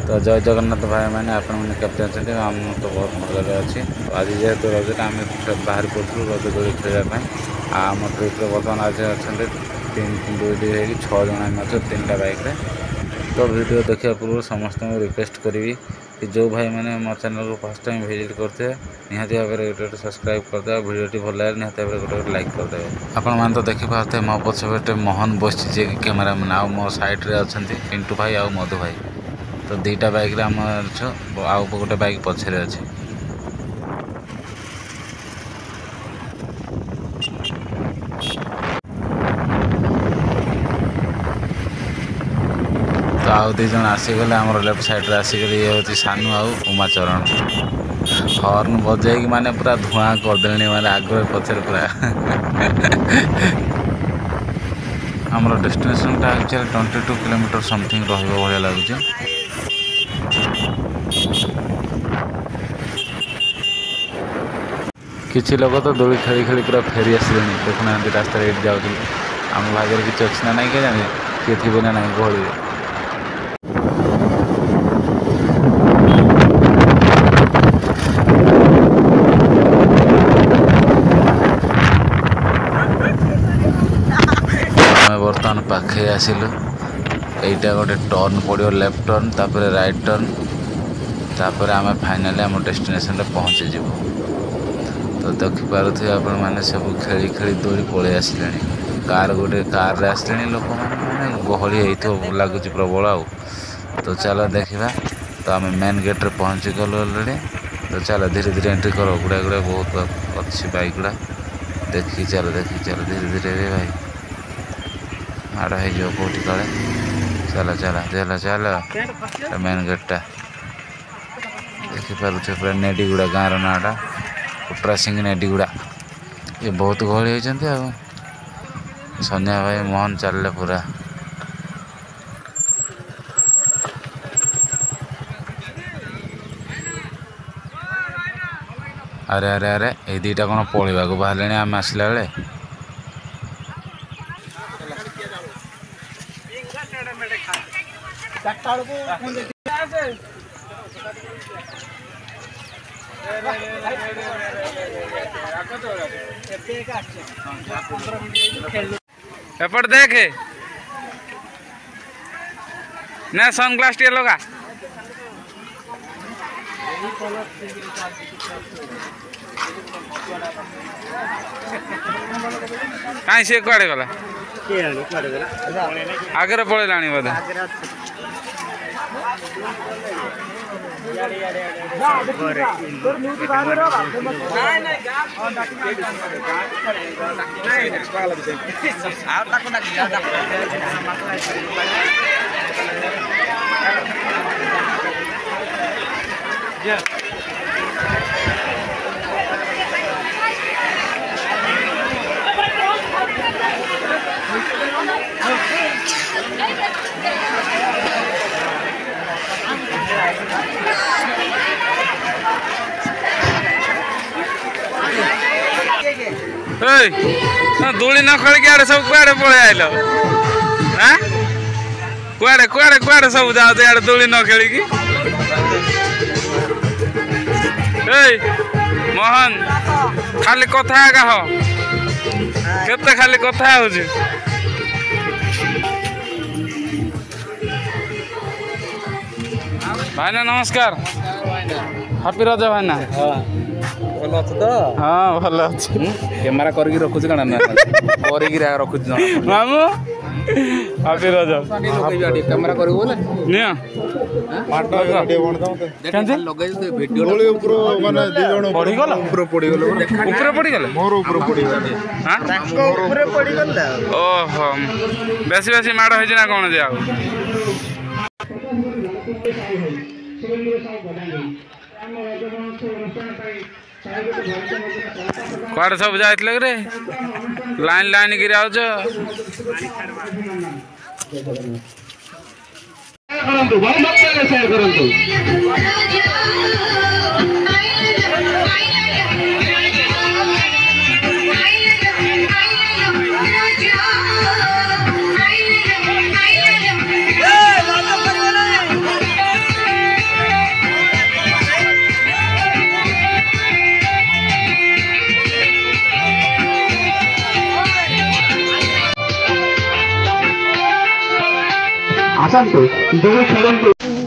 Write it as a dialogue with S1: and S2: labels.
S1: तो जय जगन्नाथ भाई मैंने आपण मैंने केमती अच्छे आम तो बहुत भलरे अच्छी आज जेहेतु रजटा आम बाहर पड़ू रज दोली खेलने आम ट्रिप्रे बर्तमान आज अच्छा 3-2 6 जन आम अच्छे 3टा बाइक रे। तो वीडियो देखा पूर्व समस्त रिक्वेस्ट करी कि जो भाई मैंने मो चैनल को फर्स्ट टाइम विजिट करते निहाती भाव में गोटे सब्सक्राइब करदे वीडियो भल लगे निहाती भाव में गोटे लाइक करदे। आपण मैंने तो देखिपे मो पछपटे मोहन बस कैमेरा मैन आउ मो साइड रे अच्छा पिंटू भाई आउ मधु भाई। तो 2टा बाइक रे आम आउ गोटे बाइक पछरे अच्छे। तो आउ 2 जन आसीगले आम लेफ्ट साइड रे आसिक ये हूँ सानू आउ उमाचरण हॉर्न बजाई माने पूरा धुआं करदे माने आगे पछरे पूरा आमर डेस्टिनेशन टा एक्चुअली 22 किलोमीटर समथिंग रहिबो भलिया लागुचे। किसी लोग तो दोली खेली खेली पूरा फेरी आसिले देखुना रास्ता ये जाऊँ आम भाग्य किसी अच्छी ना नहीं जाने किए थे ना नहीं गहली बर्तमान पाखे आसिलु एटा गोटे टर्न पड़ो लेफ्ट टर्न तापर राइट टर्न तापर आम फाइनाली आम डेस्टिनेशन रे पहुँची जीवु। तो देखिपे आपण मैंने सब खेली खेली दौड़ी पलि आसिले कार गोटे कार रे आसिले लोक मैंने गहली हो लगुच प्रबल आउ। तो चलो देखा तो आम मेन गेट रे पहुँची गलु अलरेडी। तो चलो धीरे धीरे एंट्री करो गुड़ा गुड़ा बहुत अच्छी बाइक गुड़ा देखी चलो धीरे धीरे भाई माड़ हो कौटी काले चलो चलो चलो चलो मेन गेटा देखिपे पूरा नेडीगुड़ा गाँव नाटा कुटरा सिंह नेडीगुड़ा ये बहुत गहली होती आ सन्या भाई मोहन चल पूरा अरे अरे अरे ये 2टा कौन पलवा बाहर आम आसला बेले एपट देखे ना सनग्लास टे लगा कहीं सी कड़े गला आगे पड़ेगा बोधे दूली न खेल के सब कुआड़े पड़े आइल कुआड़े कुआड़े कुआड़े सब जाओ दूली न खेल मोहन खाली कथा कह केते खाली कथा हो भाईना नमस्कार हैप्पी रज भाईना
S2: भल अच्छे तो
S1: हाँ भल अच्छे
S2: कैमेरा करके रखुच कण रखुच
S1: मामू हैप्पी रज
S2: कैमेरा कर बोले
S1: निया ओहो बेसी बेसी माड़ हो कौन जे कुआड़े सब जाइए रे लाइन लाइन गिरी आउच
S3: ଆସନ୍ତୁ ଦୁଇ ଖେଳନ୍ତୁ।